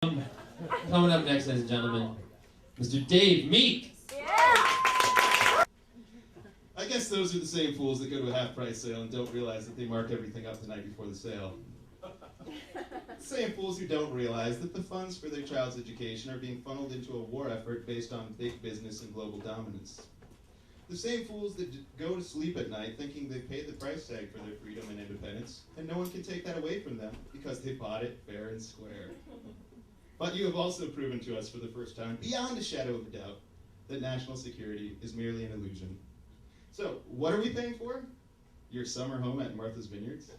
Coming up next, ladies and gentlemen, Mr. Dave Meech. I guess those are the same fools that go to a half-price sale and don't realize that they mark everything up the night before the sale. Same fools who don't realize that the funds for their child's education are being funneled into a war effort based on big business and global dominance. The same fools that go to sleep at night thinking they've paid the price tag for their freedom and independence, and no one can take that away from them because they bought it fair and square. But you have also proven to us for the first time, beyond a shadow of a doubt, that national security is merely an illusion. So, what are we paying for? Your summer home at Martha's Vineyards?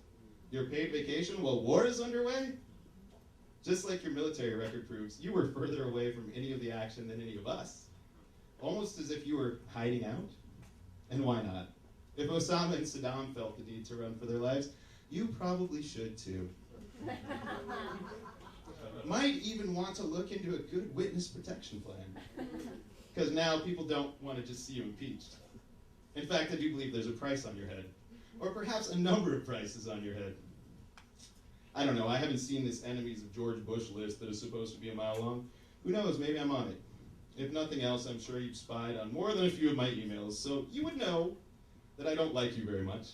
Your paid vacation while war is underway? Just like your military record proves, you were further away from any of the action than any of us. Almost as if you were hiding out. And why not? If Osama and Saddam felt the need to run for their lives, you probably should too. Might even want to look into a good witness protection plan. Because now people don't want to just see you impeached. In fact, I do believe there's a price on your head. Or perhaps a number of prices on your head. I don't know, I haven't seen this enemies of George Bush list that is supposed to be a mile long. Who knows, maybe I'm on it. If nothing else, I'm sure you've spied on more than a few of my emails, so you would know that I don't like you very much.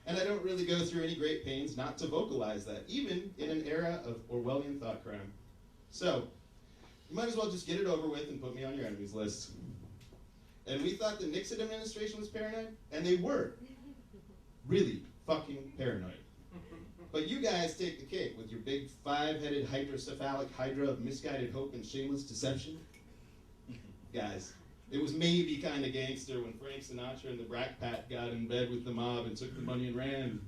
And I don't really go through any great pains not to vocalize that, even in an era of Orwellian thought crime. So, you might as well just get it over with and put me on your enemies list. And we thought the Nixon administration was paranoid, and they were. Really fucking paranoid. But you guys take the cake with your big five-headed hydrocephalic hydra of misguided hope and shameless deception. Guys, it was maybe kind of gangster when Frank Sinatra and the Brat Pack got in bed with the mob and took the money and ran.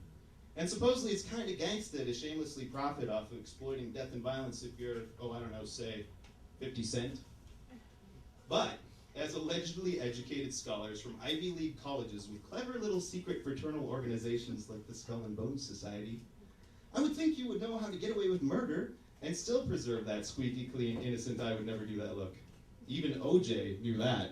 And supposedly it's kind of gangsta to shamelessly profit off of exploiting death and violence if you're, oh, I don't know, say, 50 Cent. But, as allegedly educated scholars from Ivy League colleges with clever little secret fraternal organizations like the Skull and Bones Society, I would think you would know how to get away with murder and still preserve that squeaky clean, innocent, I would never do that look. Even OJ knew that.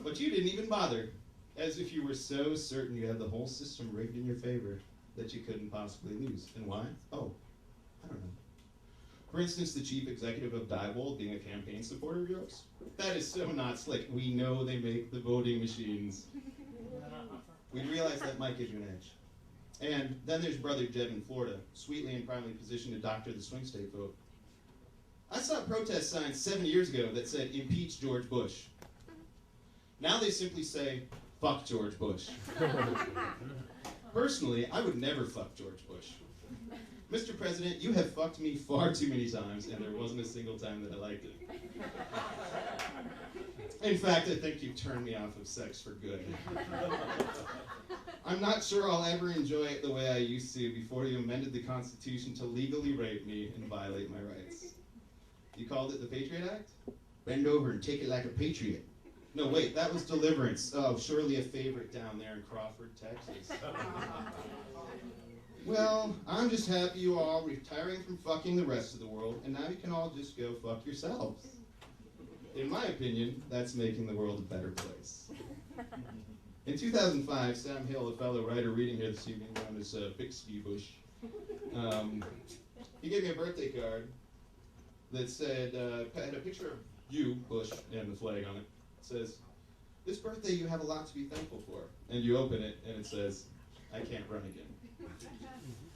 But you didn't even bother, as if you were so certain you had the whole system rigged in your favor that you couldn't possibly lose. And why? Oh, I don't know. For instance, the chief executive of Diebold being a campaign supporter of yours? That is so not slick. We know they make the voting machines. We realize that might give you an edge. And then there's brother Jeb in Florida, sweetly and primely positioned to doctor the swing state vote. I saw protest signs 7 years ago that said, impeach George Bush. Now they simply say, fuck George Bush. Personally, I would never fuck George Bush. Mr. President, you have fucked me far too many times, and there wasn't a single time that I liked it. In fact, I think you've turned me off of sex for good. I'm not sure I'll ever enjoy it the way I used to before you amended the Constitution to legally rape me and violate my rights. You called it the Patriot Act? Bend over and take it like a patriot. No, wait, that was Deliverance. Oh, surely a favorite down there in Crawford, Texas. Well, I'm just happy you all retiring from fucking the rest of the world, and now you can all just go fuck yourselves. In my opinion, that's making the world a better place. In 2005, Sam Hill, a fellow writer reading here this evening, known as Bixby Bush, he gave me a birthday card that said, had a picture of you, Bush, and the flag on it. It says, this birthday you have a lot to be thankful for. And you open it, and it says, I can't run again.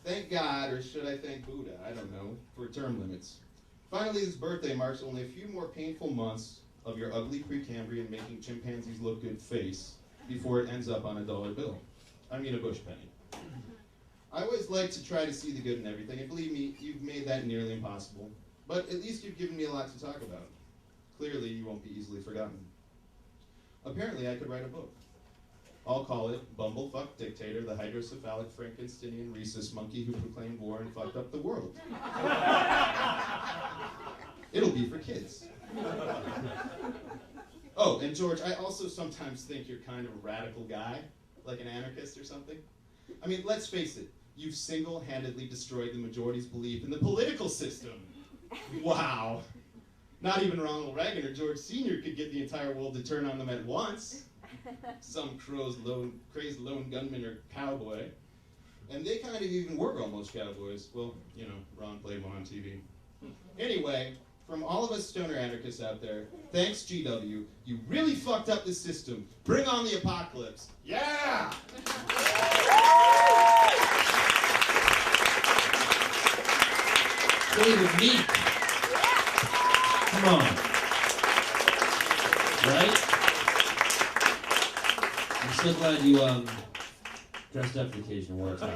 Thank God, or should I thank Buddha, I don't know, for term limits. Finally, this birthday marks only a few more painful months of your ugly Precambrian making chimpanzees look good face before it ends up on a dollar bill. I mean a bush penny. I always like to try to see the good in everything, and believe me, you've made that nearly impossible. But at least you've given me a lot to talk about. Clearly, you won't be easily forgotten. Apparently, I could write a book. I'll call it Bumblefuck Dictator, the hydrocephalic Frankensteinian rhesus monkey who proclaimed war and fucked up the world. It'll be for kids. Oh, and George, I also sometimes think you're kind of a radical guy, like an anarchist or something. I mean, let's face it, you've single-handedly destroyed the majority's belief in the political system. Wow. Not even Ronald Reagan or George Sr. could get the entire world to turn on them at once. Some crazed lone gunman or cowboy. And they kind of even were almost cowboys. Well, you know, Ron played one on TV. Anyway, from all of us stoner anarchists out there, thanks GW, you really fucked up the system. Bring on the apocalypse. Yeah! David Meek. Come on. Right? I'm so glad you dressed up for the occasion one time.